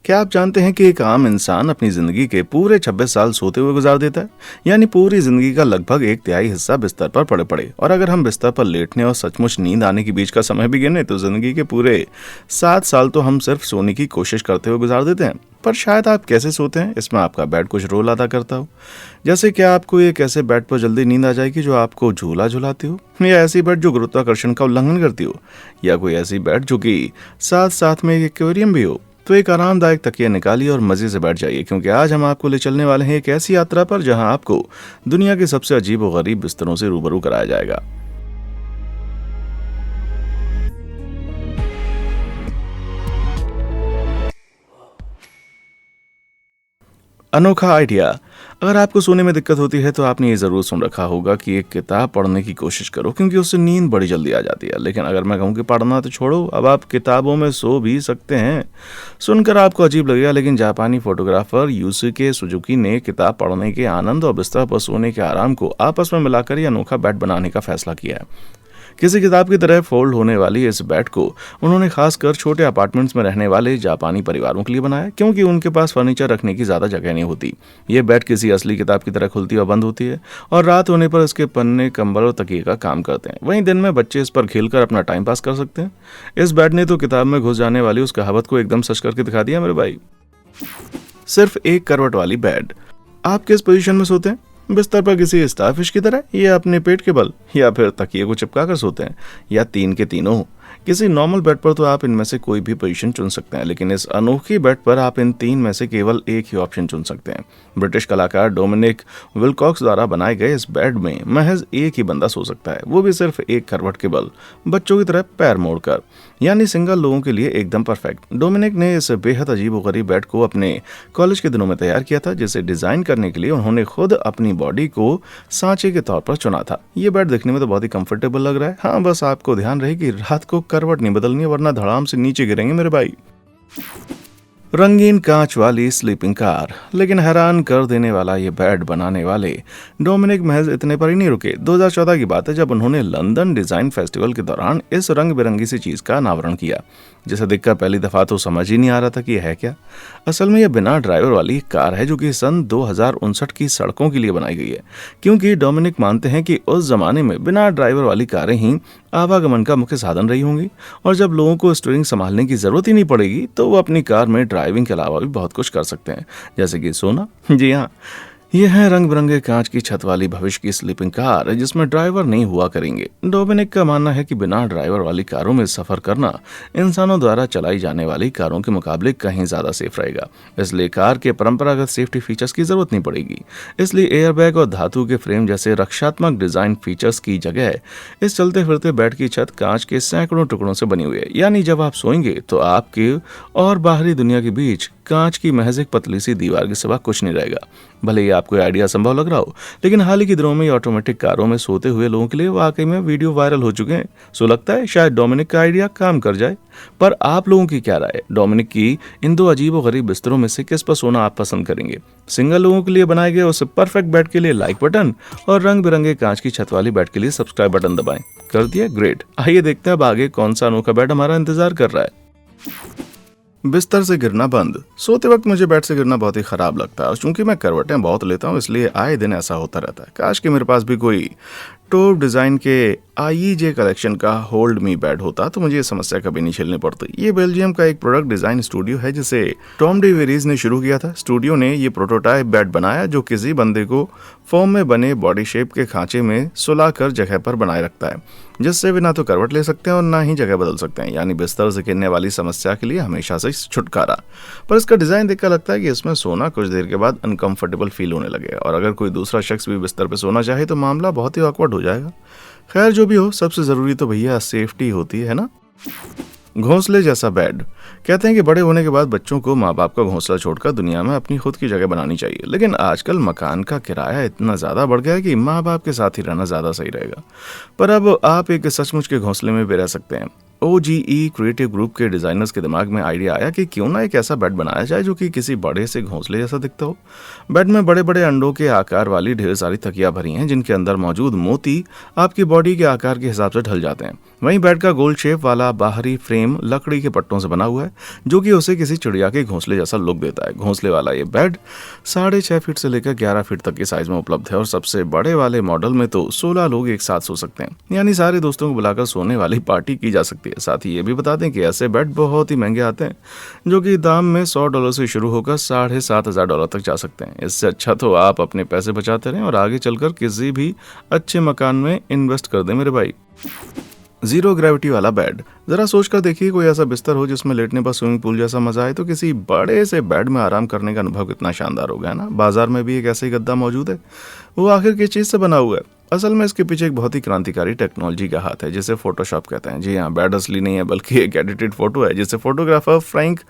क्या आप जानते हैं कि एक आम इंसान अपनी जिंदगी के पूरे 26 साल सोते हुए गुजार देता है? यानी पूरी जिंदगी का लगभग एक तिहाई हिस्सा बिस्तर पर पड़े पड़े। और अगर हम बिस्तर पर लेटने और सचमुच नींद आने के बीच का समय भी गिने तो जिंदगी के पूरे 7 साल तो हम सिर्फ सोने की कोशिश करते हुए गुजार देते हैं। पर शायद आप कैसे सोते हैं इसमें आपका बेड कुछ रोल अदा करता हो। जैसे क्या आपको एक ऐसे बेड पर जल्दी नींद आ जाएगी जो आपको झूला झुलाती हो, या ऐसी बेड जो गुरुत्वाकर्षण का उल्लंघन करती हो, या कोई ऐसी बेड जो कि साथ साथ में एक एक्वेरियम भी हो। तो एक आरामदायक तकिया निकालिए और मजे से बैठ जाइए, क्योंकि आज हम आपको ले चलने वाले हैं एक ऐसी यात्रा पर जहां आपको दुनिया के सबसे अजीब और गरीब बिस्तरों से रूबरू कराया जाएगा। अनोखा आइडिया। अगर आपको सोने में दिक्कत होती है तो आपने ये ज़रूर सुन रखा होगा कि एक किताब पढ़ने की कोशिश करो क्योंकि उससे नींद बड़ी जल्दी आ जाती है। लेकिन अगर मैं कहूँ कि पढ़ना तो छोड़ो, अब आप किताबों में सो भी सकते हैं। सुनकर आपको अजीब लगेगा, लेकिन जापानी फोटोग्राफर यूसुके सुजुकी ने किताब पढ़ने के आनंद और बिस्तर पर सोने के आराम को आपस में मिलाकर ये अनोखा बेड बनाने का फैसला किया है। किसी किताब की तरह फोल्ड होने वाली इस बेड को उन्होंने खासकर छोटे अपार्टमेंट्स में रहने वाले जापानी परिवारों के लिए बनाया, क्योंकि उनके पास फर्नीचर रखने की ज़्यादा जगह नहीं होती। ये बेड किसी असली किताब की तरह खुलती और बंद होती है और रात होने पर इसके पन्ने, कंबल और तकिए का काम करते हैं। वहीं दिन में बच्चे इस पर खेलकर अपना टाइम पास कर सकते हैं। इस बेड ने तो किताब में घुस जाने वाली उस कहावत को एकदम सच करके दिखा दिया मेरे भाई। सिर्फ एक करवट वाली बेड। आप किस पोजीशन में सोते हैं? बिस्तर पर किसी स्टारफिश की तरह, या अपने पेट के बल, या फिर तकिए को चिपका कर सोते हैं, या तीन के तीनों? किसी नॉर्मल बेड पर तो आप इनमें से कोई भी पोजीशन चुन सकते हैं, लेकिन इस अनोखी बेड पर आप इन तीन में से केवल एक ही ऑप्शन चुन सकते हैं। ब्रिटिश कलाकार डोमिनिक विलकॉक्स द्वारा बनाए गए इस बेड में महज एक ही बंदा सो सकता है, वो भी सिर्फ एक करवट के बल, बच्चों की तरह पैर मोड़कर, यानी सिंगल लोगों के लिए एकदम परफेक्ट। डोमिनिक ने इस बेहद अजीब और गरीब बेड को अपने कॉलेज के दिनों में तैयार किया था, जिसे डिजाइन करने के लिए उन्होंने खुद अपनी बॉडी को सांचे के तौर पर चुना था। ये बेड दिखने में तो बहुत ही कंफर्टेबल लग रहा है। हाँ, बस आपको ध्यान रहे कि रात को करवट नहीं बदलनी है, वरना धड़ाम से नीचे गिरेंगे मेरे भाई। रंगीन कांच वाली स्लीपिंग कार। लेकिन हैरान कर देने वाला ये बेड बनाने वाले डोमिनिक महज इतने पर ही नहीं रुके। 2014 की बात है जब उन्होंने लंदन डिजाइन फेस्टिवल के दौरान इस रंग बिरंगी सी चीज का अनावरण किया, जिसे देखकर पहली दफा तो समझ ही नहीं आ रहा था कि यह है क्या। असल में यह बिना ड्राइवर वाली कार है जो कि सन 2059 की सड़कों के लिए बनाई गई है, क्योंकि डोमिनिक मानते हैं कि उस जमाने में बिना ड्राइवर वाली कारें ही आवागमन का मुख्य साधन रही होंगी, और जब लोगों को स्टीयरिंग संभालने की जरूरत ही नहीं पड़ेगी तो वो अपनी कार में ड्राइविंग के अलावा भी बहुत कुछ कर सकते हैं, जैसे कि सोना। जी हाँ, यह है रंग बिरंगे कांच की छत वाली भविष्य की स्लीपिंग कार जिसमें ड्राइवर नहीं हुआ करेंगे। डोमिनिक का मानना है कि बिना ड्राइवर वाली कारों में सफर करना इंसानों द्वारा चलाई जाने वाली कारों के मुकाबले कहीं ज्यादा सेफ रहेगा, इसलिए कार के परंपरागत सेफ्टी फीचर्स की जरूरत नहीं पड़ेगी। इसलिए एयरबैग और धातु के फ्रेम जैसे रक्षात्मक डिजाइन फीचर्स की जगह इस चलते फिरते बेड की छत कांच के सैकड़ों टुकड़ों से बनी हुई है, यानी जब आप सोएंगे तो आपके और बाहरी दुनिया के बीच कांच की महज एक पतली सी दीवार के सिवा कुछ नहीं रहेगा। भले ही आपको आइडिया संभव लग रहा हो, लेकिन हाल ही के दिनों में ऑटोमेटिक कारों में सोते हुए लोगों के लिए वाकई में वीडियो वायरल हो चुके हैं। सो लगता है शायद डोमिनिक का आइडिया काम कर जाए। पर आप लोगों की क्या राय है? डोमिनिक की इन दो अजीब और गरीब बिस्तरों में से किस पर सोना आप पसंद करेंगे? सिंगल लोगों के लिए बनाए गए उस परफेक्ट बेड के लिए लाइक बटन, और रंग बिरंगे कांच की छत वाली बेड के लिए सब्सक्राइब बटन दबाएं। कर दिया? ग्रेट। आइए देखते हैं अब आगे कौन सा अनोखा बेड हमारा इंतजार कर रहा है। बिस्तर से गिरना बंद। सोते वक्त मुझे बेड से गिरना बहुत ही खराब लगता है, और चूंकि मैं करवटें बहुत लेता हूँ इसलिए आए दिन ऐसा होता रहता है। काश कि मेरे पास भी कोई टॉप डिजाइन के आईजे कलेक्शन का होल्ड मी बेड होता तो मुझे ये समस्या कभी नहीं झेलनी पड़ती। ये बेल्जियम का एक प्रोडक्ट डिजाइन स्टूडियो है जिसे टॉम डी वेरीज ने शुरू किया था। स्टूडियो ने ये प्रोटोटाइप बेड बनाया जो किसी बंदे को फॉर्म में बने बॉडी शेप के खांचे में सुलाकर जगह पर बनाए रखता है, जिससे वे ना तो करवट ले सकते हैं और ना ही जगह बदल सकते हैं, यानी बिस्तर से गिरने वाली समस्या के लिए हमेशा से छुटकारा। पर इसका डिजाइन देखकर लगता है कि इसमें सोना कुछ देर के बाद अनकंफर्टेबल फील होने लगेगा, और अगर कोई दूसरा शख्स भी बिस्तर पर सोना चाहे तो मामला बहुत ही ऑकवर्ड हो जाएगा। खैर, जो भी हो, सबसे जरूरी तो भैया सेफ्टी होती है ना। घोंसले जैसा बेड। कहते हैं कि बड़े होने के बाद बच्चों को माँ बाप का घोंसला छोड़कर दुनिया में अपनी खुद की जगह बनानी चाहिए, लेकिन आजकल मकान का किराया इतना ज़्यादा बढ़ गया है कि माँ बाप के साथ ही रहना ज़्यादा सही रहेगा। पर अब आप एक सचमुच के घोंसले में भी रह सकते हैं। OGE क्रिएटिव ग्रुप के डिजाइनर्स के दिमाग में आइडिया आया कि क्यों ना एक ऐसा बेड बनाया जाए जो कि किसी बड़े से घोंसले जैसा दिखता हो। बेड में बड़े बड़े अंडों के आकार वाली ढेर सारी तकिया भरी हैं, जिनके अंदर मौजूद मोती आपकी बॉडी के आकार के हिसाब से ढल जाते हैं। वहीं बेड का गोल शेप वाला बाहरी फ्रेम लकड़ी के पट्टों से बना हुआ है, जो कि उसे किसी चिड़िया के घोंसले जैसा लुक देता है। घोंसले वाला ये बेड 6.5 फीट से लेकर 11 फीट तक के साइज में उपलब्ध है और सबसे बड़े वाले मॉडल में तो 16 लोग एक साथ सो सकते हैं, यानी सारे दोस्तों को बुलाकर सोने वाली पार्टी की जा सकती है। साथ ही ये भी बता दें कि ऐसे बेड बहुत ही महंगे आते हैं, जो कि दाम में $100 से शुरू होकर $7,500 तक जा सकते हैं। इससे अच्छा तो आप अपने पैसे बचाते रहें और आगे चलकर किसी भी अच्छे मकान में इन्वेस्ट कर दें मेरे भाई। जीरो ग्रेविटी वाला बेड। जरा सोच कर देखिए, कोई ऐसा बिस्तर हो जिसमें लेटने पर स्विमिंग पूल जैसा मजा आए, तो किसी बड़े से बेड में आराम करने का अनुभव कितना शानदार होगा ना। बाजार में भी एक ऐसा ही गद्दा मौजूद है, वो आखिर किस चीज से बना हुआ है? असल में इसके पीछे एक बहुत ही क्रांतिकारी टेक्नोलॉजी का हाथ है, जिसे फोटोशॉप कहते हैं। जी हाँ, बेड असली नहीं है बल्कि एक एडिटेड फोटो है, जिसे फोटोग्राफर फ्रैंक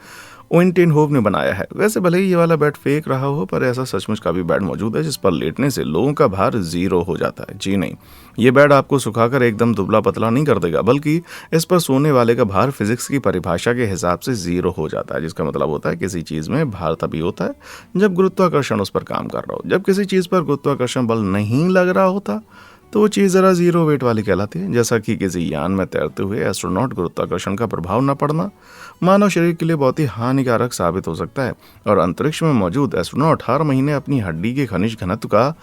ओइंटेनहोव ने बनाया है। वैसे भले ही ये वाला बेड फेक रहा हो, पर ऐसा सचमुच का भी बेड मौजूद है जिस पर लेटने से लोगों का भार 0 हो जाता है। जी नहीं, ये बेड आपको सुखाकर एकदम दुबला पतला नहीं कर देगा, बल्कि इस पर सोने वाले का भार फिजिक्स की परिभाषा के हिसाब से 0 हो जाता है, जिसका मतलब होता है किसी चीज में भार तभी होता है जब गुरुत्वाकर्षण उस पर काम कर रहा हो। जब किसी चीज पर गुरुत्वाकर्षण बल नहीं लग रहा होता तो वो चीज़ ज़रा जीरो वेट वाली कहलाती है। जैसा कि किसी यान में तैरते हुए एस्ट्रोनॉट गुरुत्वाकर्षण का प्रभाव न पड़ना मानव शरीर के लिए बहुत ही हानिकारक साबित हो सकता है, और अंतरिक्ष में मौजूद एस्ट्रोनॉट हर महीने अपनी हड्डी के खनिज घनत्व का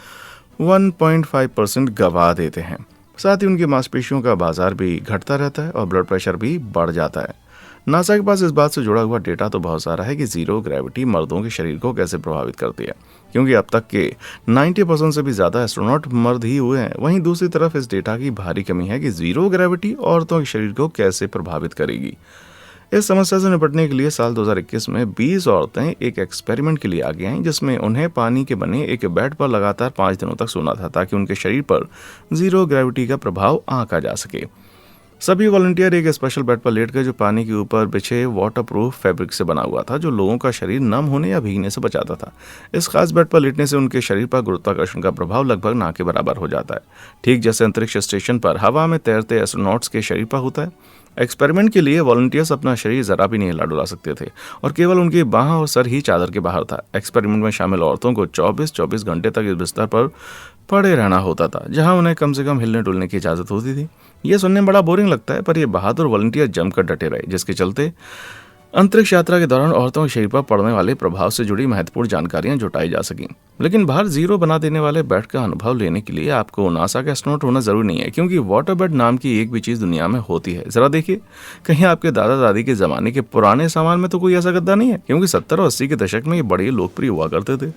1.5% गवा देते हैं। साथ ही उनकी मांसपेशियों का बाजार भी घटता रहता है और ब्लड प्रेशर भी बढ़ जाता है। नासा के पास इस बात से जुड़ा हुआ डेटा तो बहुत सारा है कि जीरो ग्रेविटी मर्दों के शरीर को कैसे प्रभावित करती है, क्योंकि अब तक के 90% से भी ज़्यादा एस्ट्रोनॉट मर्द ही हुए हैं। वहीं दूसरी तरफ इस डेटा की भारी कमी है कि जीरो ग्रेविटी औरतों के शरीर को कैसे प्रभावित करेगी। इस समस्या से निपटने के लिए साल 2021 में 20 औरतें एक एक्सपेरिमेंट के लिए आगे आईं, जिसमें उन्हें पानी के बने एक बेड पर लगातार 5 दिनों तक सोना था, ताकि उनके शरीर पर जीरो ग्रेविटी का प्रभाव आंका जा सके। सभी वॉलंटियर एक स्पेशल बेड पर लेट गए जो पानी के ऊपर बिछे वाटरप्रूफ फैब्रिक से बना हुआ था, जो लोगों का शरीर नम होने या भीगने से बचाता था। इस खास बेड पर लेटने से उनके शरीर पर गुरुत्वाकर्षण का प्रभाव लगभग ना के बराबर हो जाता है, ठीक जैसे अंतरिक्ष स्टेशन पर हवा में तैरते एस्ट्रोनॉट्स के शरीर पर होता है। एक्सपेरिमेंट के लिए वॉलंटियर्स अपना शरीर जरा भी नहीं हिला डुला सकते थे और केवल उनकी बाह और सर ही चादर के बाहर था। एक्सपेरिमेंट में शामिल औरतों को 24 घंटे तक इस बिस्तर पर पड़े रहना होता था, जहां उन्हें कम से कम हिलने डुलने की इजाजत होती थी। यह सुनने में बड़ा बोरिंग लगता है, पर ये बहादुर वॉलंटियर जमकर डटे रहे, जिसके चलते अंतरिक्ष यात्रा के दौरान औरतों के शरीर पर पड़ने वाले प्रभाव से जुड़ी महत्वपूर्ण जानकारियां जुटाई जा सकी। लेकिन भार 0 बना देने वाले बेड का अनुभव लेने के लिए आपको नासा का एस्ट्रोनॉट होना जरूरी नहीं है, क्योंकि वाटर बेड नाम की एक भी चीज दुनिया में होती है। जरा देखिए, कहीं आपके दादा दादी के जमाने के पुराने सामान में तो कोई ऐसा गद्दा नहीं है, क्योंकि 70 और 80 के दशक में ये बड़े लोकप्रिय हुआ करते थे।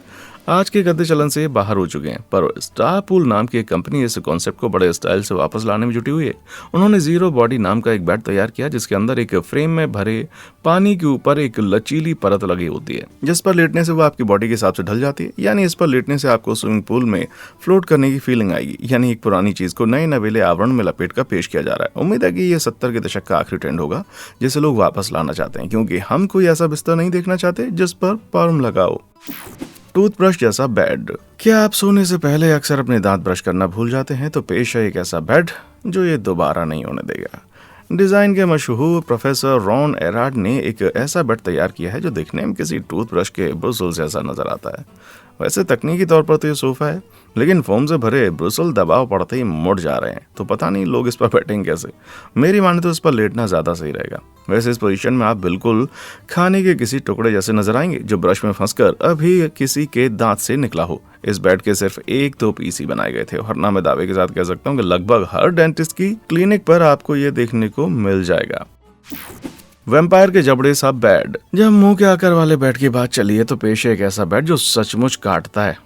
आज के गद्दे चलन से बाहर हो चुके हैं, पर स्टार पूल नाम की एक कंपनी इस कॉन्सेप्ट को बड़े स्टाइल से वापस लाने में जुटी हुई है। उन्होंने जीरो बॉडी नाम का एक बेड तैयार किया, जिसके अंदर एक फ्रेम में भरे पानी के ऊपर एक लचीली परत लगी होती है, जिस पर लेटने से वो आपकी बॉडी के हिसाब से ढल जाती है। यानी इस पर लेटने से आपको स्विमिंग पूल में फ्लोट करने की फीलिंग आएगी। यानी एक पुरानी चीज को नए नवेले आवरण में लपेट कर पेश किया जा रहा है। उम्मीद है कि ये 70 के दशक का आखिरी ट्रेंड होगा जिसे लोग वापस लाना चाहते हैं, क्योंकि हम कोई ऐसा बिस्तर नहीं देखना चाहते जिस पर पर्म लगाओ। टूथब्रश जैसा बेड। क्या आप सोने से पहले अक्सर अपने दांत ब्रश करना भूल जाते हैं? तो पेश है एक ऐसा बेड जो ये दोबारा नहीं होने देगा। डिजाइन के मशहूर प्रोफेसर रॉन एराड ने एक ऐसा बेड तैयार किया है जो दिखने में किसी टूथब्रश के ब्रुसल जैसा नजर आता है। वैसे तकनीकी तौर पर तो ये सोफा है, लेकिन फोम से भरे ब्रुसल दबाव पड़ते ही मुड़ जा रहे हैं, तो पता नहीं लोग इस पर बैठेंगे कैसे। मेरी माने तो इस पर लेटना ज्यादा सही रहेगा। वैसे इस पोजीशन में आप बिल्कुल खाने के किसी टुकड़े जैसे नजर आएंगे जो ब्रश में फंसकर अभी किसी के दांत से निकला हो। इस बेड के सिर्फ 1-2 पीस ही बनाए गए थे और ना मैं दावे के साथ कह सकता हूँ कि लगभग हर डेंटिस्ट की क्लिनिक पर आपको ये देखने को मिल जाएगा। वैम्पायर के जबड़े सा बेड। जब मुंह के आकार वाले बेड की बात चली है तो पेश है एक ऐसा बेड जो सचमुच काटता है।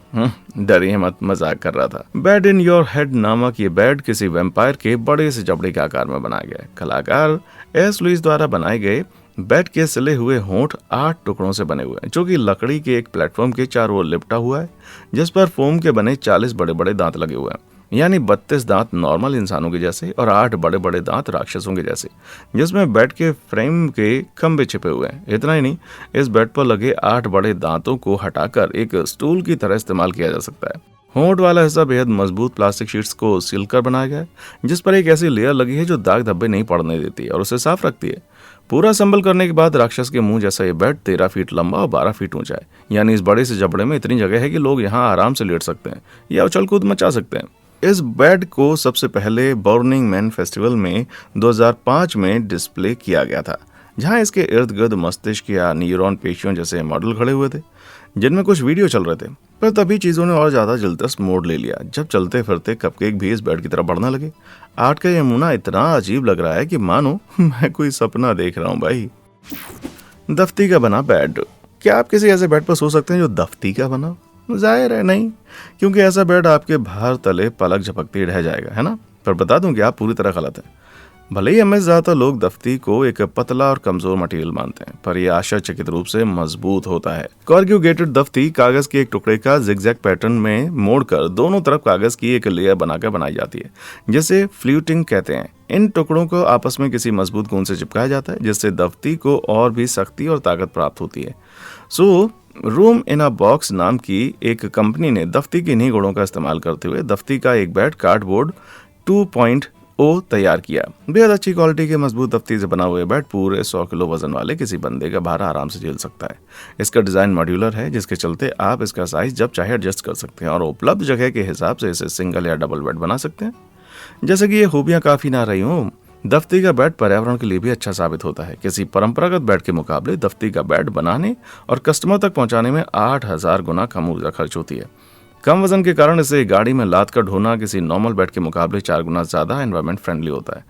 डरिए मत, मजाक कर रहा था। बेड इन योर हेड नामक ये बेड किसी वैम्पायर के बड़े से जबड़े के आकार में बनाया गया है। कलाकार एस लुइस द्वारा बनाए गए बेड के सिले हुए होंठ 8 टुकड़ों से बने हुए हैं, जो कि लकड़ी के एक प्लेटफॉर्म के चारों ओर लिपटा हुआ है, जिस पर फोम के बने 40 बड़े बड़े दांत लगे हुए हैं। यानी 32 दांत नॉर्मल इंसानों के जैसे और 8 बड़े बड़े दांत राक्षसों के जैसे, जिसमें बेड के फ्रेम के खंभे छिपे हुए हैं। इतना ही नहीं, इस बेड पर लगे 8 बड़े दांतों को हटाकर एक स्टूल की तरह इस्तेमाल किया जा सकता है। होंठ वाला हिस्सा बेहद मजबूत प्लास्टिक शीट्स को सील कर बनाया गया है, जिस पर एक ऐसी लेयर लगी है जो दाग धब्बे नहीं पड़ने देती है और उसे साफ रखती है। पूरा असम्बल करने के बाद राक्षस के मुंह जैसा ये बेड 13 फीट लंबा और 12 फीट ऊंचा है। यानी इस बड़े से जबड़े में इतनी जगह है कि लोग यहाँ आराम से लेट सकते हैं या उछल कूद मचा सकते हैं। इस बेड को सबसे पहले बर्निंग मैन फेस्टिवल में 2005 में डिस्प्ले किया गया था, जहां इसके इर्द गिर्द मस्तिष्क या न्यूरॉन पेशियों जैसे मॉडल खड़े हुए थे, जिनमें कुछ वीडियो चल रहे थे। पर तभी चीज़ों ने और ज़्यादा दिलचस्प मोड़ ले लिया जब चलते फिरते कपकेक भी इस बेड की तरफ बढ़ने लगे। आर्ट का यह नमूना इतना अजीब लग रहा है कि मानो मैं कोई सपना देख रहा हूँ भाई। दफ्ती का बना बेड। क्या आप किसी ऐसे बेड पर सो सकते हैं जो दफ्ती का बना? जाहिर है नहीं, क्योंकि ऐसा बेड आपके भार तले पलक झपकते ही रह जाएगा, है ना। पर बता दूं कि आप पूरी तरह गलत हैं। भले ही हमें ज़्यादातर लोग दफ्ती को एक पतला और कमजोर मटेरियल मानते हैं, पर यह आश्चर्यचकित रूप से मजबूत होता है। कॉर्गेटेड दफ्ती कागज के एक टुकड़े का जिगजैग पैटर्न में मोड़कर दोनों तरफ कागज की एक लेयर बनाकर बनाई जाती है, जिसे फ्ल्यूटिंग कहते हैं। इन टुकड़ों को आपस में किसी मजबूत गोंद से चिपकाया जाता है, जिससे दफ्ती को और भी सख्ती और ताकत प्राप्त होती है। रूम इन अ बॉक्स नाम की एक कंपनी ने दफ्ती के इन्हीं गुणों का इस्तेमाल करते हुए दफ्ती का एक बेड कार्डबोर्ड 2.0 तैयार किया। बेहद अच्छी क्वालिटी के मजबूत दफ्ती से बना हुआ बेड पूरे 100 किलो वजन वाले किसी बंदे का भार आराम से झेल सकता है। इसका डिजाइन मॉड्यूलर है, जिसके चलते आप इसका साइज जब चाहे एडजस्ट कर सकते हैं और उपलब्ध जगह के हिसाब से इसे सिंगल या डबल बेड बना सकते हैं। जैसे कि ये खूबियां काफी ना रही हूँ, दफ्ती का बेड पर्यावरण के लिए भी अच्छा साबित होता है। किसी परंपरागत बेड के मुकाबले दफ्ती का बेड बनाने और कस्टमर तक पहुंचाने में 8000 गुना कम ऊर्जा खर्च होती है। कम वजन के कारण इसे गाड़ी में लाद कर ढोना किसी नॉर्मल बेड के मुकाबले 4 गुना ज्यादा एनवायरमेंट फ्रेंडली होता है।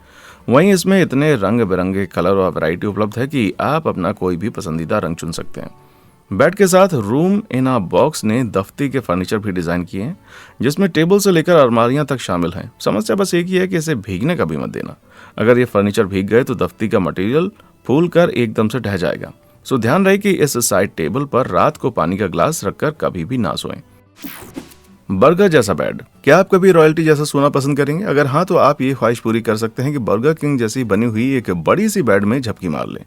वहीं इसमें इतने रंग बिरंगे कलर और वैरायटी उपलब्ध है कि आप अपना कोई भी पसंदीदा रंग चुन सकते हैं। बेड के साथ रूम इन अ बॉक्स ने दफ्ती के फर्नीचर भी डिजाइन किए हैं, जिसमें टेबल से लेकर अलमारियां तक शामिल हैं। समस्या बस एक ही है कि इसे भीगने कभी मत देना। अगर ये फर्नीचर भीग गए तो दफ्ती का मटेरियल फूल कर एकदम से ढह जाएगा। सो ध्यान रहे कि इस साइड टेबल पर रात को पानी का ग्लास रखकर कभी भी ना सोएं। बर्गर जैसा बेड। क्या आप कभी रॉयल्टी जैसा सोना पसंद करेंगे? अगर हाँ, तो आप ये ख्वाहिश पूरी कर सकते हैं कि बर्गर किंग जैसी बनी हुई एक बड़ी सी बेड में झपकी मार लें।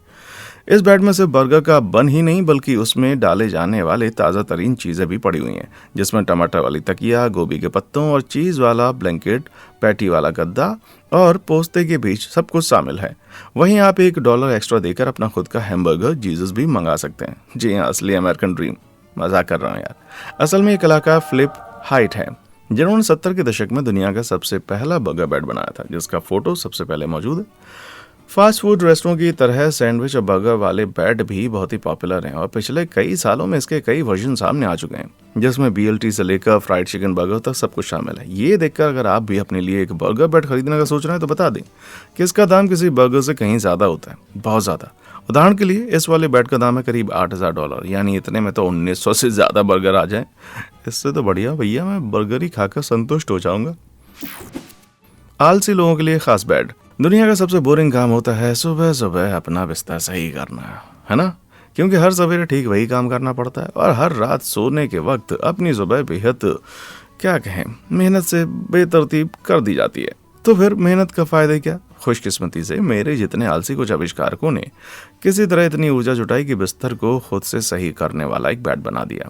इस बेड में सिर्फ बर्गर का बन ही नहीं, बल्कि उसमें डाले जाने वाले ताज़ा तरीन चीज़ें भी पड़ी हुई हैं, जिसमें टमाटर वाली तकिया, गोभी के पत्तों और चीज़ वाला ब्लैंकेट, पैटी वाला गद्दा और पोस्ते के बीच सब कुछ शामिल है। वहीं आप $1 एक्स्ट्रा देकर अपना खुद का हैमबर्गर जीसस भी मंगा सकते हैं। जी हाँ, असली अमेरिकन ड्रीम। मजाक कर रहा हूँ यार। असल में ये कलाकार फिलिप हाइट है, जिन्होंने 70 के दशक में दुनिया का सबसे पहला बर्गर बेड बनाया था, जिसका फोटो सबसे पहले मौजूद है। फास्ट फूड रेस्टोरों की तरह सैंडविच और बर्गर वाले बेड भी बहुत ही पॉपुलर हैं और पिछले कई सालों में इसके कई वर्जन सामने आ चुके हैं, जिसमें BLT से लेकर फ्राइड चिकन बर्गर तक सब कुछ शामिल है। ये देखकर अगर आप भी अपने लिए एक बर्गर बेड खरीदने का सोच रहे हैं तो बता दें कि इसका दाम किसी बर्गर से कहीं ज़्यादा होता है, बहुत ज़्यादा। उदाहरण के लिए इस वाले बेड का दाम है करीब $8000, यानी इतने में तो 1900 से ज़्यादा बर्गर आ जाए। इससे तो बढ़िया भैया मैं बर्गर ही खाकर संतुष्ट हो जाऊंगा। आलसी लोगों के लिए खास बेड। दुनिया का सबसे बोरिंग काम होता है सुबह सुबह अपना बिस्तर सही करना, है ना? क्योंकि हर सवेरे ठीक वही काम करना पड़ता है और हर रात सोने के वक्त अपनी सुबह बेहद क्या कहें मेहनत से बेतरतीब कर दी जाती है। तो फिर मेहनत का फायदा क्या? खुशकिस्मती से मेरे जितने आलसी कुछ आविष्कारकों ने किसी तरह इतनी ऊर्जा जुटाई कि बिस्तर को खुद से सही करने वाला एक बेड बना दिया।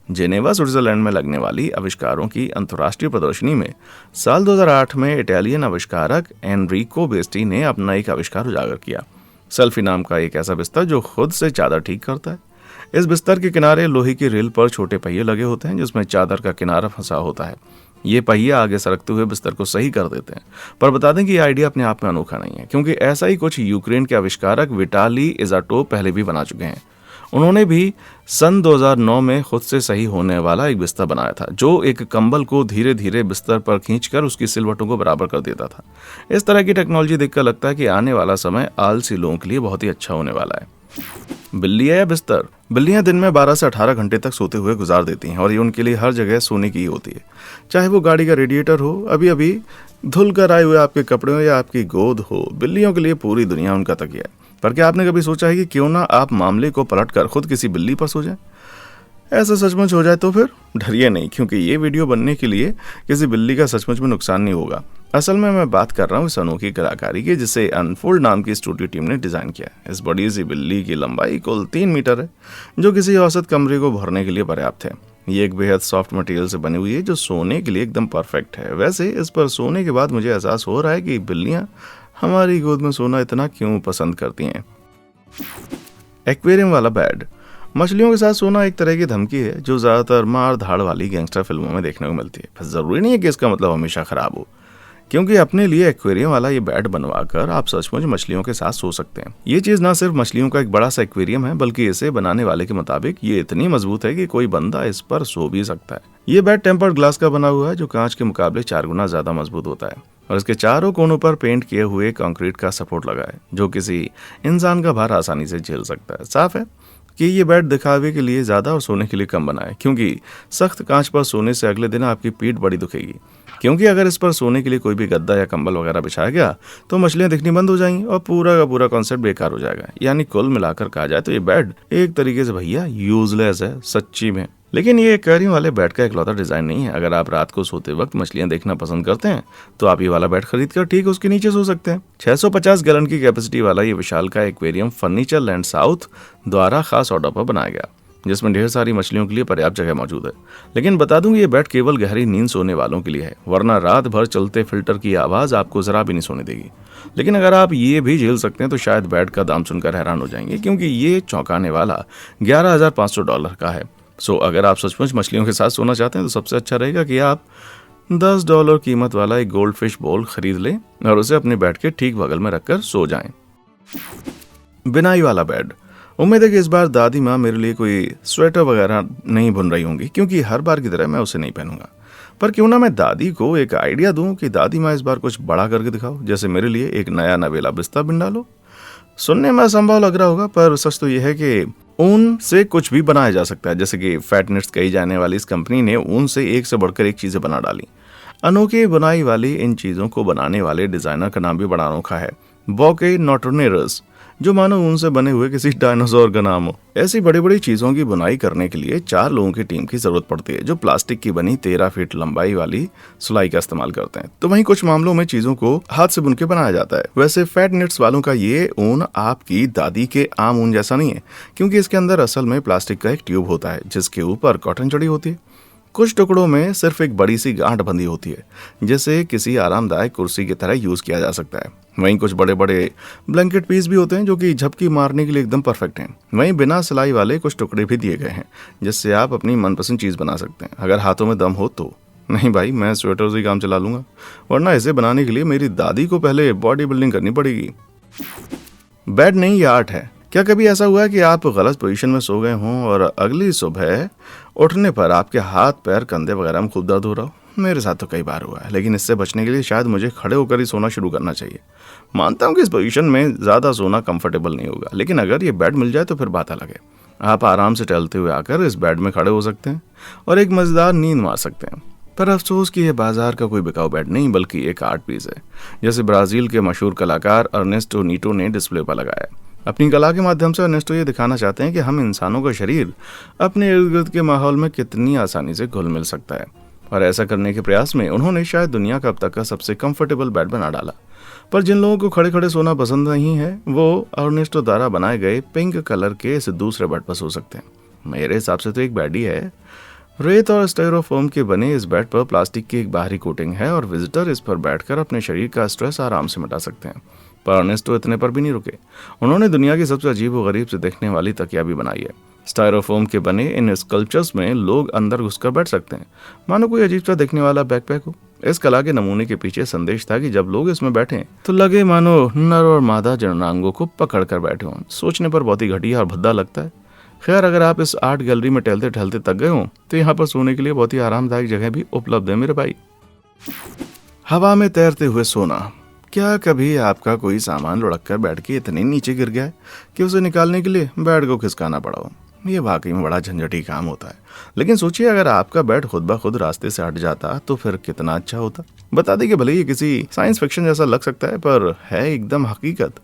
जेनेवा स्विट्जरलैंड में लगने वाली आविष्कारों की अंतर्राष्ट्रीय प्रदर्शनी में साल 2008 में इटालियन आविष्कारक एनरिको बेस्टी ने अपना एक आविष्कार उजागर किया। सेल्फी नाम का एक ऐसा बिस्तर जो खुद से चादर ठीक करता है। इस बिस्तर के किनारे लोहे की रेल पर छोटे पहिए लगे होते हैं, जिसमें चादर का किनारा फंसा होता है। ये पहिए आगे सरकते हुए बिस्तर को सही कर देते हैं। पर बता दें कि यह आइडिया अपने आप में अनोखा नहीं है, क्योंकि ऐसा ही कुछ यूक्रेन के आविष्कारक विटाली इजाटोव पहले भी बना चुके हैं। उन्होंने भी सन 2009 में खुद से सही होने वाला एक बिस्तर बनाया था, जो एक कंबल को धीरे धीरे बिस्तर पर खींचकर उसकी सिलवटों को बराबर कर देता था। इस तरह की टेक्नोलॉजी देखकर लगता है कि आने वाला समय आलसी लोगों के लिए बहुत ही अच्छा होने वाला है। बिल्लियां या बिस्तर। बिल्लियां दिन में 12 से 18 घंटे तक सोते हुए गुजार देती हैं और ये उनके लिए हर जगह सोने की ही होती है। चाहे वो गाड़ी का रेडिएटर हो, अभी अभी धुल कर आए हुए आपके कपड़े हो या आपकी गोद हो, बिल्लियों के लिए पूरी दुनिया उनका तकिया है। पर क्या आपने कभी सोचा है कि क्यों ना आप मामले को पलटकर खुद किसी बिल्ली पर सो जाएं? ऐसा सचमुच हो जाए तो फिर डरिए नहीं, क्योंकि ये वीडियो बनने के लिए किसी बिल्ली का सचमुच में नुकसान नहीं होगा। असल में मैं बात कर रहा हूँ इस अनोखी कलाकारी की, जिसे अनफोल्ड नाम की स्टूडियो टीम ने डिजाइन किया है। इस बड़ी सी बिल्ली की लंबाई कुल 3 मीटर है, जो किसी औसत कमरे को भरने के लिए पर्याप्त है। ये एक बेहद सॉफ्ट मटेरियल से बनी हुई है जो सोने के लिए एकदम परफेक्ट है। वैसे इस पर सोने के बाद मुझे एहसास हो रहा है कि बिल्लियां हमारी गोद में सोना इतना क्यों पसंद करती हैं। एक्वेरियम वाला बेड। मछलियों के साथ सोना एक तरह की धमकी है जो ज़्यादातर मार धाड़ वाली गैंगस्टर फिल्मों में देखने को मिलती है। बस ज़रूरी नहीं है कि इसका मतलब हमेशा ख़राब हो, क्योंकि अपने लिए एक्वेरियम वाला ये बेड बनवाकर आप सचमुच मछलियों के साथ सो सकते हैं। ये चीज़ ना सिर्फ मछलियों का एक बड़ा सा एक्वेरियम है, बल्कि इसे बनाने वाले के मुताबिक ये इतनी मजबूत है कि कोई बंदा इस पर सो भी सकता है। ये बेड टेम्पर्ड ग्लास का बना हुआ है जो कांच के मुकाबले 4 गुना ज्यादा मजबूत होता है, और इसके चारों कोनों पर पेंट किए हुए कंक्रीट का सपोर्ट लगा है जो किसी इंसान का भार आसानी से झेल सकता है। साफ है कि ये बेड दिखावे के लिए ज़्यादा और सोने के लिए कम बना है, क्योंकि सख्त कांच पर सोने से अगले दिन आपकी पीठ बड़ी दुखेगी। क्योंकि अगर इस पर सोने के लिए कोई भी गद्दा या कंबल वगैरह बिछाया गया तो मछलियां दिखनी बंद हो जाएंगी और पूरा का पूरा कॉन्सेप्ट बेकार हो जाएगा। यानी कुल मिलाकर कहा जाए तो ये बेड एक तरीके से भैया यूजलेस है सच्ची में। लेकिन ये एक्वेरियम वाले बेड का इकलौता डिजाइन नहीं है। अगर आप रात को सोते वक्त मछलियां देखना पसंद करते हैं तो आप ये वाला बेड खरीद कर ठीक उसके नीचे सो सकते हैं। 650 गैलन की कैपेसिटी वाला ये विशाल का एक्वेरियम फर्नीचर लैंड साउथ द्वारा खास ऑर्डर पर बनाया गया, जिसमें ढेर सारी मछलियों के लिए पर्याप्त जगह मौजूद है। लेकिन बता दूं ये बेड केवल गहरी नींद सोने वालों के लिए है, वरना रात भर चलते फिल्टर की आवाज आपको जरा भी नहीं सोने देगी। लेकिन अगर आप ये भी झेल सकते हैं तो शायद बेड का दाम सुनकर हैरान हो जाएंगे, क्योंकि ये चौंकाने वाला $11,500 का है। सो अगर आप सचमुच मछलियों के साथ सोना चाहते हैं तो सबसे अच्छा रहेगा कि आप $10 कीमत वाला एक गोल्ड फिश बॉल खरीद लें और उसे अपने बेड के ठीक बगल में रखकर सो जाएं। बिनाई वाला बेड। उम्मीद है कि इस बार दादी माँ मेरे लिए कोई स्वेटर वगैरह नहीं बुन रही होंगी, क्योंकि हर बार की तरह मैं उसे नहीं पहनूंगा। पर क्यों ना मैं दादी को एक आइडिया दूं कि दादी माँ इस बार कुछ बड़ा करके दिखाओ, जैसे मेरे लिए एक नया नवेला बिस्तर बिन डालो। सुनने में असंभव लग रहा होगा, पर सच तो यह है कि ऊन से कुछ भी बनाया जा सकता है। जैसे कि फैट निट्स कही जाने वाली इस कंपनी ने ऊन से एक से बढ़कर एक चीजें बना डाली। अनोखी बुनाई वाली इन चीजों को बनाने वाले डिजाइनर का नाम भी बड़ा अनोखा है, बॉके नॉटोनेरस, जो मानो ऊन से बने हुए किसी डायनासोर का नाम हो। ऐसी बड़ी बड़ी चीजों की बुनाई करने के लिए 4 लोगों की टीम की जरूरत पड़ती है, जो प्लास्टिक की बनी 13 फीट लंबाई वाली सुलाई का इस्तेमाल करते हैं। तो वहीं कुछ मामलों में चीजों को हाथ से बुन के बनाया जाता है। वैसे फैट निट्स वालों का ये ऊन आपकी दादी के आम ऊन जैसा नहीं है, क्योंकि इसके अंदर असल में प्लास्टिक का एक ट्यूब होता है जिसके ऊपर कॉटन चढ़ी होती है। कुछ टुकड़ों में सिर्फ एक बड़ी सी गांठ बंधी होती है, जिसे किसी आरामदायक कुर्सी की तरह यूज किया जा सकता है। वहीं कुछ बड़े बड़े ब्लैंकेट पीस भी होते हैं जो कि झपकी मारने के लिए एकदम परफेक्ट हैं। वहीं बिना सिलाई वाले कुछ टुकड़े भी दिए गए हैं जिससे आप अपनी मनपसंद चीज बना सकते हैं, अगर हाथों में दम हो तो। नहीं भाई, मैं स्वेटर से ही काम चला लूंगा, वरना इसे बनाने के लिए मेरी दादी को पहले बॉडी बिल्डिंग करनी पड़ेगी। बेड नहीं, ये आर्ट है। क्या कभी ऐसा हुआ है कि आप गलत पोजीशन में सो गए हों और अगली सुबह उठने पर आपके हाथ पैर कंधे वगैरह में खूब दर्द हो रहा हो? मेरे साथ तो कई बार हुआ है, लेकिन इससे बचने के लिए शायद मुझे खड़े होकर ही सोना शुरू करना चाहिए। मानता हूँ कि इस पोजीशन में ज़्यादा सोना कंफर्टेबल नहीं होगा, लेकिन अगर ये बेड मिल जाए तो फिर बात अलग है। आप आराम से टहलते हुए आकर इस बेड में खड़े हो सकते हैं और एक मज़ेदार नींद मार सकते हैं। पर अफसोस कि यह बाजार का कोई बिकाऊ बेड नहीं, बल्कि एक आर्ट पीस है, जैसे ब्राज़ील के मशहूर कलाकार अर्नेस्टो नीटो ने डिस्प्ले पर लगाया। अपनी कला के माध्यम से अर्नेस्टो ये दिखाना चाहते हैं कि हम इंसानों का शरीर अपने इर्द गिर्द के माहौल में कितनी आसानी से घुल मिल सकता है, और ऐसा करने के प्रयास में उन्होंने शायद दुनिया का अब तक का सबसे कंफर्टेबल बेड बना डाला। पर जिन लोगों को खड़े खड़े सोना पसंद नहीं है, वो अर्नेस्टो द्वारा बनाए गए पिंक कलर के इस दूसरे बेड पर सो सकते हैं। मेरे हिसाब से तो एक बेड ही है। रेत और स्टाइरोफोम के बने इस बेड पर प्लास्टिक की एक बाहरी कोटिंग है और विजिटर इस पर बैठकर अपने शरीर का स्ट्रेस आराम से मिटा सकते हैं। पर अर्नेस्टो इतने पर भी नहीं रुके। उन्होंने दुनिया की सबसे अजीब व गरीब से देखने वाली तकिया भी बनाई है। स्टाइरोफोम के बने इन स्कल्पचर्स में लोग अंदर घुसकर बैठ सकते हैं, मानो कोई अजीब सा देखने वाला बैकपैक हो। इस कला के नमूने के पीछे संदेश था कि जब लोग इसमें बैठे तो लगे मानो नर और मादा जननांगों को पकड़ कर बैठे हों। सोचने पर बहुत ही घटिया और भद्दा लगता है। खैर, अगर आप इस आर्ट गैलरी में टहलते टहलते थक गए हों तो यहाँ पर सोने के लिए बहुत ही आरामदायक जगह भी उपलब्ध है मेरे भाई। हवा में तैरते हुए सोना। क्या कभी आपका कोई सामान लुढ़क कर बैठ के इतने नीचे गिर गया है कि उसे निकालने के लिए बेड को खिसकाना पड़ा हो? ये वाकई में बड़ा झंझटी काम होता है। लेकिन सोचिए, अगर आपका बेड खुद ब खुद रास्ते से हट जाता तो फिर कितना अच्छा होता। बता दें कि भले ही किसी साइंस फिक्शन जैसा लग सकता है, पर है एकदम हकीकत।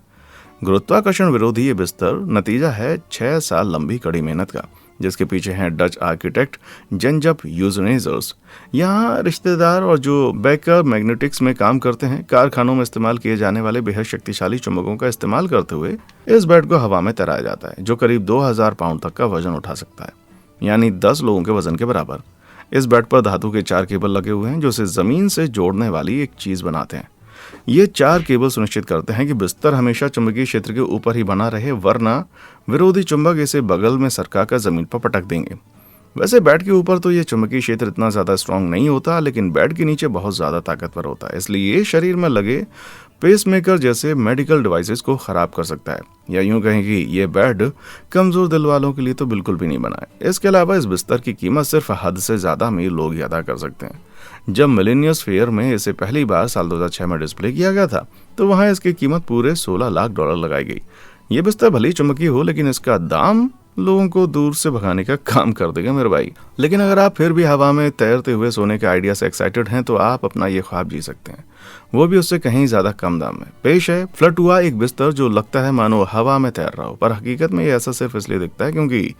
गुरुत्वाकर्षण विरोधी ये बिस्तर नतीजा है 6 साल लंबी कड़ी मेहनत का, जिसके पीछे हैं डच आर्किटेक्ट जेंजप यूजनेजर्स। यहाँ रिश्तेदार और जो बेकर मैग्नेटिक्स में काम करते हैं, कारखानों में इस्तेमाल किए जाने वाले बेहद शक्तिशाली चुंबकों का इस्तेमाल करते हुए इस बेड को हवा में तैराया जाता है, जो करीब 2000 पाउंड तक का वजन उठा सकता है। यानी 10 लोगों के वजन के बराबर। इस बेड पर धातु के 4 केबल लगे हुए हैं जो इसे जमीन से जोड़ने वाली एक चीज बनाते हैं। ये 4 केबल सुनिश्चित करते हैं कि बिस्तर हमेशा चुंबकीय क्षेत्र के ऊपर ही बना रहे, वरना विरोधी चुंबक इसे बगल में सरकाकर जमीन पर पटक देंगे। वैसे बेड के ऊपर तो ये चुंबकीय क्षेत्र इतना ज़्यादा स्ट्रांग नहीं होता, लेकिन बेड के नीचे बहुत ज़्यादा ताकतवर होता है, इसलिए ये शरीर में लगे पेसमेकर जैसे मेडिकल डिवाइसेस को ख़राब कर सकता है। या यूं कहें कि ये बेड कमज़ोर दिल वालों के लिए तो बिल्कुल भी नहीं बना है। इसके अलावा इस बिस्तर की कीमत सिर्फ हद से ज़्यादा अमीर लोग ही अदा कर सकते हैं। जब मिलेनियस फेयर में इसे पहली बार साल 2006 में डिस्प्ले किया गया था, तो वहाँ इसकी कीमत पूरे $16 लाख लगाई गई। ये बिस्तर भले ही चुंबकीय हो, लेकिन इसका दाम लोगों को दूर से भगाने का काम कर देगा मेरे भाई। लेकिन अगर आप फिर भी हवा में तैरते हुए सोने के आइडिया से एक्साइटेड हैं, तो आप अपना ये ख्वाब जी सकते हैं, वो भी उससे कहीं ज्यादा कम दाम में। पेश है फ्लट हुआ एक बिस्तर जो लगता है मानो हवा में तैर रहा हो, पर हकीकत में ये ऐसा सिर्फ इसलिए दिखता है क्योंकि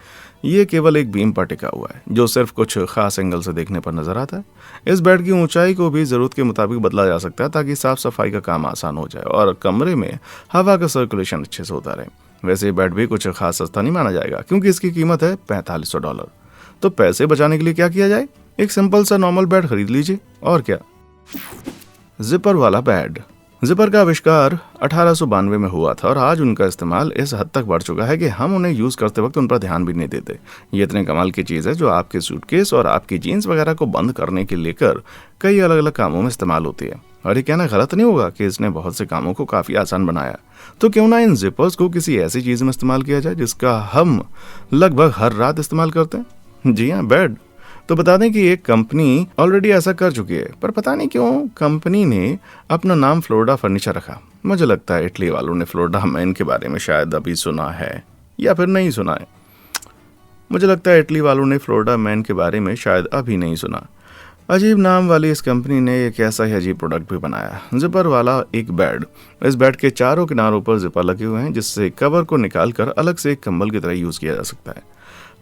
ये केवल एक बीम पर टिका हुआ है जो सिर्फ कुछ खास एंगल से देखने पर नजर आता है। इस बेड की ऊंचाई को भी जरूरत के मुताबिक बदला जा सकता है ताकि साफ सफाई का काम आसान हो जाए और कमरे में हवा का सर्कुलेशन अच्छे से होता रहे। वैसे बेड भी कुछ खास सस्ता नहीं माना जाएगा क्योंकि इसकी कीमत है $4500। तो पैसे बचाने के लिए क्या किया जाए, एक सिंपल सा नॉर्मल बेड खरीद लीजिए और क्या। जिपर वाला बेड। जिपर का आविष्कार 1892 में हुआ था और आज उनका इस्तेमाल इस हद तक बढ़ चुका है कि हम उन्हें यूज करते वक्त उन पर ध्यान भी नहीं देते। ये इतने कमाल की चीज है जो आपके सूटकेस और आपकी जीन्स वगैरह को बंद करने के लेकर कई अलग अलग कामों में इस्तेमाल होती है। और ये कहना गलत नहीं होगा कि इसने बहुत से कामों को काफी आसान बनाया। तो क्यों ना इन जिपर्स को किसी ऐसी चीज में इस्तेमाल किया जाए जिसका हम लगभग हर रात इस्तेमाल करते हैं। जी हाँ, बेड। तो बता दें कि एक कंपनी ऑलरेडी ऐसा कर चुकी है, पर पता नहीं क्यों कंपनी ने अपना नाम फ्लोरिडा फर्नीचर रखा। मुझे लगता है इटली वालों ने फ्लोरिडा मैन के बारे में शायद अभी सुना है या फिर नहीं सुना है। मुझे लगता है इटली वालों ने फ्लोरिडा मैन के बारे में शायद अभी नहीं सुना। अजीब नाम वाली इस कंपनी ने एक ऐसा ही अजीब प्रोडक्ट भी बनाया, जिपर वाला एक बेड। इस बेड के चारों किनारों पर जिपर लगे हुए हैं जिससे कवर को निकालकर अलग से एक कंबल की तरह यूज किया जा सकता है।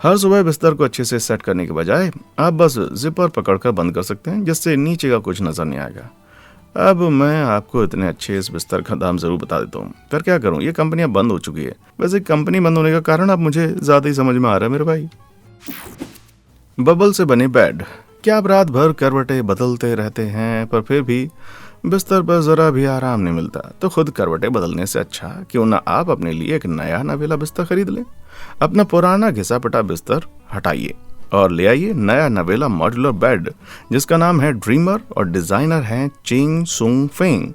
हर सुबह बिस्तर को अच्छे से सेट करने के बजाय आप बस जिपर पकड़कर बंद कर सकते हैं, जिससे नीचे का कुछ नजर नहीं आएगा। अब मैं आपको इतने अच्छे इस बिस्तर का दाम जरूर बता देता हूँ, पर क्या करूँ, ये कंपनियां बंद हो चुकी है। वैसे कंपनी बंद होने का कारण अब मुझे ज्यादा ही समझ में आ रहा है मेरे भाई। बबल से बने बेड। क्या आप रात भर करवटें बदलते रहते हैं पर फिर भी बिस्तर पर जरा भी आराम नहीं मिलता? तो खुद करवटें बदलने से अच्छा क्यों ना आप अपने लिए एक नया नवेला बिस्तर खरीद लें। अपना पुराना घिसा पिटा बिस्तर हटाइए और ले आइए नया नवेला मॉड्यूलर बेड जिसका नाम है ड्रीमर और डिजाइनर हैं चिंग सुंग फेंग।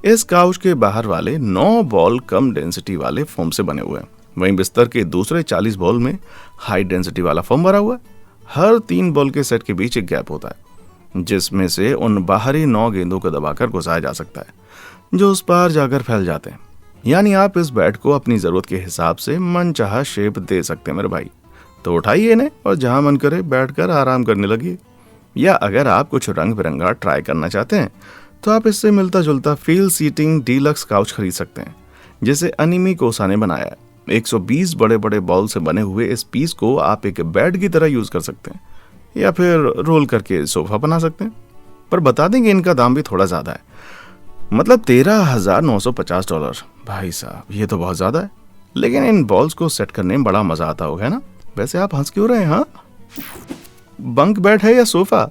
इस काउच के बाहर वाले 9 बॉल कम डेंसिटी वाले फोम से बने हुए हैं, वहीं बिस्तर के दूसरे 40 बॉल में हाई डेंसिटी वाला फोम भरा हुआ है। हर 3 बॉल के सेट के बीच एक गैप होता है जिसमें से उन बाहरी 9 गेंदों को दबाकर घुसाया जा सकता है जो उस पार जाकर फैल जाते हैं। यानी आप इस बैट को अपनी जरूरत के हिसाब से मनचाहा शेप दे सकते हैं मेरे भाई। तो उठाइए इन्हें और जहां मन करे बैठकर आराम करने लगिए। या अगर आप कुछ रंग बिरंगा ट्राई करना चाहते हैं तो आप इससे मिलता जुलता फील सीटिंग डीलक्स काउच खरीद सकते हैं जिसे अनिमी कोसा ने बनाया है। 120 बड़े बड़े बॉल से बने हुए इस पीस को आप एक बेड की तरह यूज कर सकते हैं या फिर रोल करके सोफा बना सकते हैं। पर बता दें कि इनका दाम भी थोड़ा ज्यादा है, मतलब $13,950। भाई साहब ये तो बहुत ज्यादा है, लेकिन इन बॉल्स को सेट करने में बड़ा मजा आता होगा ना। वैसे आप हंस क्यों रहे हैं? हाँ, बंक बेड है या सोफा?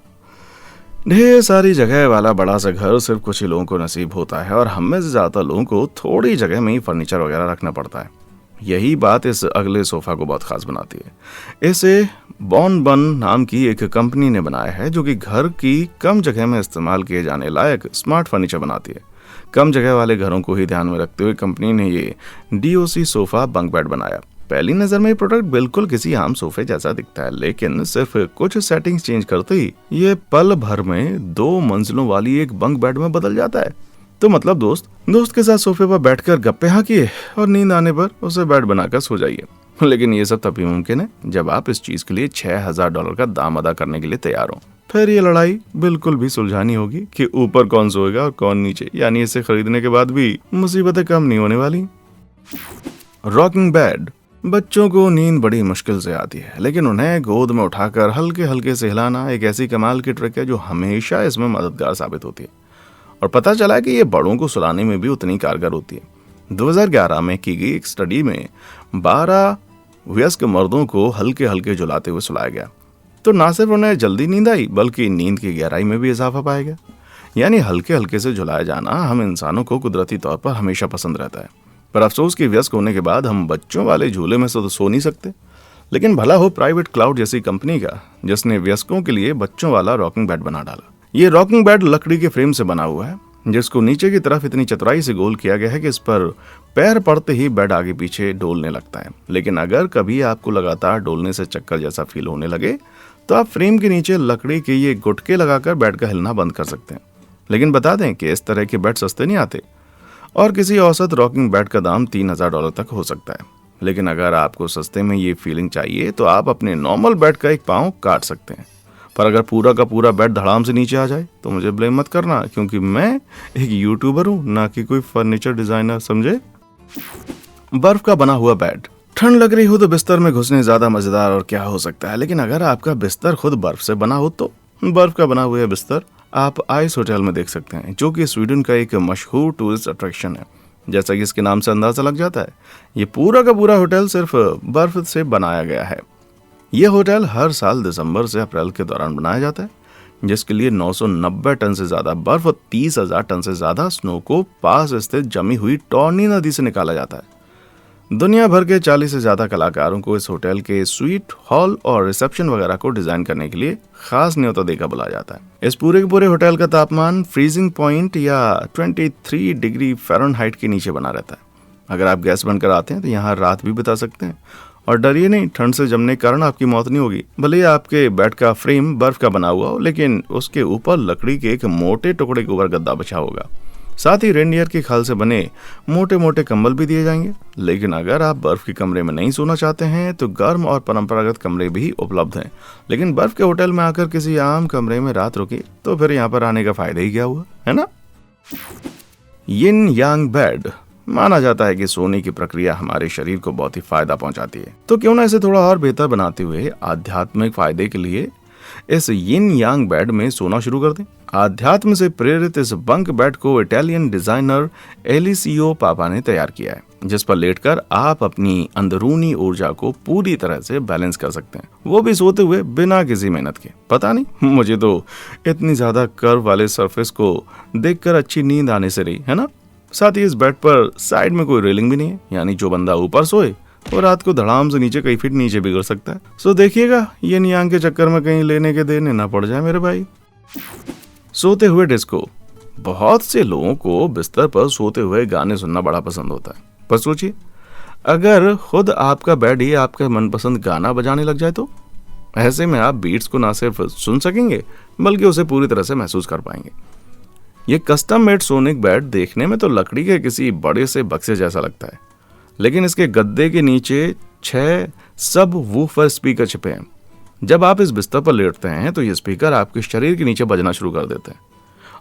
ढेर सारी जगह वाला बड़ा सा घर सिर्फ कुछ ही लोगों को नसीब होता है और हम में से ज्यादा लोगों को थोड़ी जगह में ही फर्नीचर वगैरह रखना पड़ता है। यही बात इस अगले सोफा को बहुत खास बनाती है। इसे बॉन बन नाम की एक कंपनी ने बनाया है जो कि घर की कम जगह में इस्तेमाल किए जाने लायक स्मार्ट फर्नीचर बनाती है। कम जगह वाले घरों को ही ध्यान में रखते हुए कंपनी ने ये DOC सोफा बंक बेड बनाया। पहली नजर में ये प्रोडक्ट बिल्कुल किसी आम सोफे जैसा दिखता है, लेकिन सिर्फ कुछ सेटिंग्स चेंज करते ही ये पल भर में 2 मंजिलों वाली एक बंक बेड में बदल जाता है। तो मतलब दोस्त के साथ सोफे पर बैठकर गप्पे हाँकिए और नींद आने पर उसे बेड बनाकर सो जाइए। लेकिन ये सब तभी मुमकिन है जब आप इस चीज के लिए $6,000 का दाम अदा करने के लिए तैयार हो। फिर ये लड़ाई बिल्कुल भी सुलझानी होगी कि ऊपर कौन सोएगा और कौन नीचे। यानी इसे खरीदने के बाद भी मुसीबतें कम नहीं होने वाली। Rocking bed. बच्चों को नींद बड़ी मुश्किल से आती है, लेकिन उन्हें गोद में उठाकर हल्के हल्के से हिलाना एक ऐसी कमाल की ट्रिक है जो हमेशा इसमें मददगार साबित होती है। और पता चला है कि ये बड़ों को सुलाने में भी उतनी कारगर होती है। 2011 में की गई एक स्टडी में 12 वयस्क मर्दों को हल्के हल्के झुलाते हुए सुलाया गया। तो ना सिर्फ उन्हें जल्दी नींद आई, बल्कि नींद की गहराई में भी इजाफा पाया गया। यानी हल्के हल्के से झुलाया जाना हम इंसानों को कुदरती तौर पर हमेशा पसंद रहता है। पर अफसोस कि व्यस्क होने के बाद हम बच्चों वाले झूले में से तो सो नहीं सकते। लेकिन भला हो प्राइवेट क्लाउड जैसी कंपनी का, जिसने व्यस्कों के लिए बच्चों वाला रॉकिंग बेड बना डाला। ये रॉकिंग बेड लकड़ी के फ्रेम से बना हुआ है, जिसको नीचे की तरफ इतनी चतुराई से गोल किया गया है कि इस पर पैर पड़ते ही बेड आगे पीछे डोलने लगता है। लेकिन अगर कभी आपको लगातार डोलने से चक्कर जैसा फील होने लगे तो आप फ्रेम के नीचे लकड़ी के ये गुटके लगाकर बेड का हिलना बंद कर सकते हैं। लेकिन बता दें कि इस तरह के बेड सस्ते नहीं आते और किसी औसत रॉकिंग बेड का दाम $3000 तक हो सकता है। लेकिन अगर आपको सस्ते में ये फीलिंग चाहिए तो आप अपने नॉर्मल बेड का एक पाँव काट सकते हैं। पर अगर पूरा का पूरा बेड धड़ाम से नीचे आ जाए तो मुझे ब्लेम मत करना, क्योंकि मैं एक यूट्यूबर हूँ, ना कि कोई फर्नीचर डिजाइनर, समझे। बर्फ का बना हुआ बेड। ठंड लग रही हो तो बिस्तर में घुसने ज्यादा मजेदार और क्या हो सकता है। लेकिन अगर आपका बिस्तर खुद बर्फ से बना हो तो बर्फ का बना हुआ बिस्तर आप आइस होटल में देख सकते हैं, जो कि स्वीडन का एक मशहूर टूरिस्ट अट्रैक्शन है। जैसा कि इसके नाम से अंदाजा लग जाता है, ये पूरा का पूरा होटल सिर्फ बर्फ से बनाया गया है। यह होटल हर साल दिसंबर से अप्रैल के दौरान बनाया जाता है, जिसके लिए 990 टन से ज्यादा बर्फ और 30,000 टन से ज्यादा स्नो को पास स्थित जमी हुई टॉर्नी नदी से निकाला जाता है। दुनिया भर के 40 से ज्यादा कलाकारों को इस होटल के स्वीट, हॉल और रिसेप्शन वगैरह को डिजाइन करने के लिए खास न्योता देकर बुलाया जाता है। इस पूरे के पूरे होटल का तापमान फ्रीजिंग पॉइंट या 23 डिग्री फ़ारेनहाइट के नीचे बना रहता है। अगर आप गैस बनकर आते हैं तो यहाँ रात भी बिता सकते हैं। और डरिए नहीं, ठंड से जमने के कारण आपकी मौत नहीं होगी। भले ही आपके बेड का फ्रेम बर्फ का बना हुआ हो, लेकिन उसके ऊपर लकड़ी के एक मोटे टुकड़े के ऊपर गद्दा बिछा होगा। साथ ही रेनडियर की खाल से बने मोटे मोटे कंबल भी दिए जाएंगे। लेकिन अगर आप बर्फ के कमरे में नहीं सोना चाहते हैं तो गर्म और परंपरागत कमरे भी उपलब्ध हैं। लेकिन बर्फ के होटल में आकर किसी आम कमरे में रात रुके तो फिर यहाँ पर आने का फायदा ही क्या हुआ, है ना। यिन यांग बेड। माना जाता है कि सोने की प्रक्रिया हमारे शरीर को बहुत ही फायदा पहुंचाती है, तो क्यों ना इसे थोड़ा और बेहतर बनाते हुए आध्यात्मिक फायदे के लिए इस यिन यांग बेड में सोना शुरू कर दें। आध्यात्म से प्रेरित इस बंक बेड को इटालियन डिजाइनर एलिसियो पापा ने तैयार किया है, जिस पर लेटकर आप अपनी अंदरूनी ऊर्जा को पूरी तरह से बैलेंस कर सकते हैं, वो भी सोते हुए बिना किसी मेहनत के। पता नहीं, मुझे तो इतनी ज्यादा कर्व वाले सरफेस को देखकर अच्छी नींद आने से रही, है ना। साथ ही इस बेड पर साइड में कोई रेलिंग भी नहीं है, यानी जो बंदा ऊपर सोए और रात को धड़ाम से नीचे कई फीट नीचे भी गिर सकता है। सो देखिएगा ये नियांग के चक्कर में कहीं लेने के देने ना पड़ जाए मेरे भाई। सोते हुए डिस्को। बहुत से लोगों को बिस्तर पर सोते हुए गाने सुनना बड़ा पसंद होता है। पर सोचिए, अगर खुद आपका बेड ही आपका मनपसंद गाना बजाने लग जाए तो ऐसे में आप बीट्स को ना सिर्फ सुन सकेंगे बल्कि उसे पूरी तरह से महसूस कर पाएंगे। ये कस्टम मेड सोनिक बेड देखने में तो लकड़ी के किसी बड़े से बक्से जैसा लगता है, लेकिन इसके गद्दे के नीचे 6 सब वूफर स्पीकर छिपे हैं। जब आप इस बिस्तर पर लेटते हैं तो ये स्पीकर आपके शरीर के नीचे बजना शुरू कर देते हैं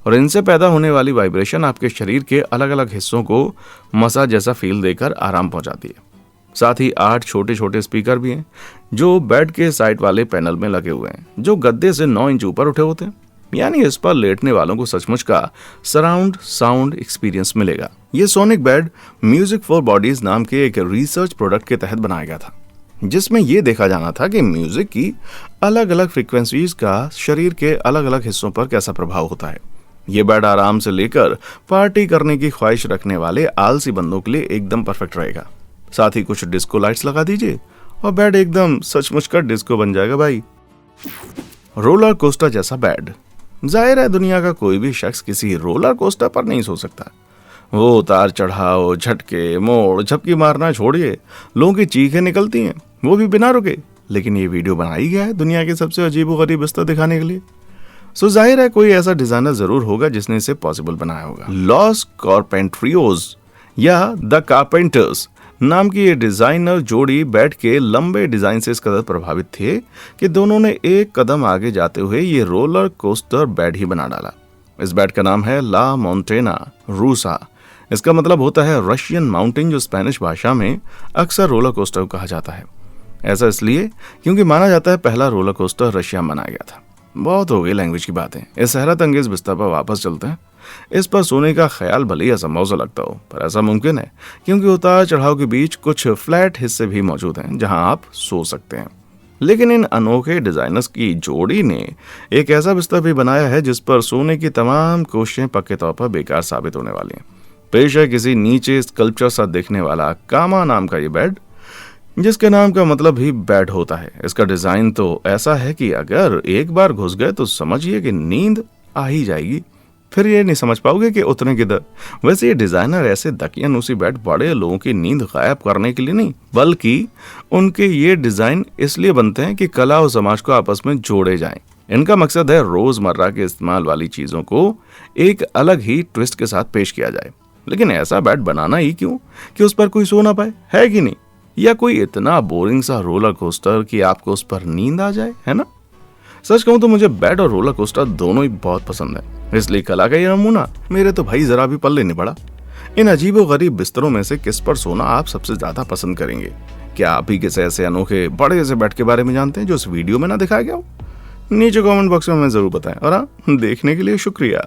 और इनसे पैदा होने वाली वाइब्रेशन आपके शरीर के अलग अलग हिस्सों को मसाज जैसा फील देकर आराम पहुंचाती है। साथ ही 8 छोटे छोटे स्पीकर भी हैं जो बेड के साइड वाले पैनल में लगे हुए हैं, जो गद्दे से 9 इंच ऊपर उठे होते हैं। यानी इस पर लेटने वालों को सचमुच का सराउंड साउंड एक्सपीरियंस मिलेगा। ये sonic bed music for bodies नाम के एक रिसर्च प्रोडक्ट के तहत बनाया गया था, जिसमें यह देखा जाना था कि म्यूजिक की अलग अलग फ्रीक्वेंसीज का शरीर के अलग अलग हिस्सों पर कैसा प्रभाव होता है। ये बेड आराम से लेकर पार्टी करने की ख्वाहिश रखने वाले आलसी बंदों के लिए एकदम परफेक्ट रहेगा। साथ ही कुछ डिस्को लाइट्स लगा दीजिए और बेड एकदम सचमुच का डिस्को बन जाएगा भाई। रोलर कोस्टर जैसा बेड। जाहिर है दुनिया का कोई भी शख्स किसी रोलर कोस्टर पर नहीं सो सकता। वो उतार चढ़ाव, झटके, मोड़, झपकी मारना छोड़िए, लोगों की चीखें निकलती हैं, वो भी बिना रुके। लेकिन ये वीडियो बनाई गया है दुनिया के सबसे अजीबोगरीब बिस्तर दिखाने के लिए। सो जाहिर है कोई ऐसा डिजाइनर जरूर होगा जिसने इसे पॉसिबल बनाया होगा। लॉस कारपेंट्रियोज या द कारपेंटर्स नाम की ये डिजाइनर जोड़ी बेड के लंबे डिजाइन से इस कदर प्रभावित थे कि दोनों ने एक कदम आगे जाते हुए ये रोलर कोस्टर बेड ही बना डाला। इस बेड का नाम है ला मोंटेना रूसा। इसका मतलब होता है रशियन माउंटेन, जो स्पेनिश भाषा में अक्सर रोलर कोस्टर कहा जाता है। ऐसा इसलिए क्योंकि माना जाता है पहला रोलर कोस्टर रशिया में बनाया गया था। बहुत हो गई लैंग्वेज की बातें, इस हैरत अंगेज बिस्तर पर वापस चलते हैं। इस पर सोने का ख्याल भले ही असंभव सा लगता हो, पर ऐसा मुमकिन है क्योंकि उतार चढ़ाव के बीच कुछ फ्लैट हिस्से भी मौजूद हैं जहां आप सो सकते हैं। लेकिन इन अनोखे डिजाइनर्स की जोड़ी ने एक ऐसा बिस्तर भी बनाया है जिस पर सोने की तमाम कोशिशें पक्के तौर पर बेकार साबित होने वाली हैं। पेश है किसी नीचे स्कल्पचर सा दिखने वाला कामा नाम का ये बेड, जिसके नाम का मतलब ही बेड होता है। इसका डिजाइन तो ऐसा है कि अगर एक बार घुस गए तो समझिए कि नींद आ ही जाएगी, फिर ये नहीं समझ पाओगे कि उतने किधर। वैसे ये डिजाइनर ऐसे दकियानूसी बेड बड़े लोगों की नींद गायब करने के लिए नहीं, बल्कि उनके ये डिजाइन इसलिए बनते हैं कि कला और समाज को आपस में जोड़े जाएं। इनका मकसद है रोजमर्रा के इस्तेमाल वाली चीजों को एक अलग ही ट्विस्ट के साथ पेश किया जाए। लेकिन ऐसा बेड बनाना ही क्यों कि उस पर कोई सो ना पाए, है कि नहीं? या कोई इतना बोरिंग सा रोलर कोस्टर कि आपको उस पर नींद आ जाए, है ना? सच कहूं तो मुझे बेड और रोलर कोस्टर दोनों ही बहुत पसंद है, इसलिए कला का ये नमूना मेरे तो भाई जरा भी पल्ले नहीं पड़ा। इन अजीबो गरीब बिस्तरों में से किस पर सोना आप सबसे ज्यादा पसंद करेंगे? क्या आप ही किसी ऐसे अनोखे बड़े से बेड के बारे में जानते हैं जो इस वीडियो में ना दिखाया गया हो? नीचे कमेंट बॉक्स में हमें जरूर बताएं। और हाँ, देखने के लिए शुक्रिया।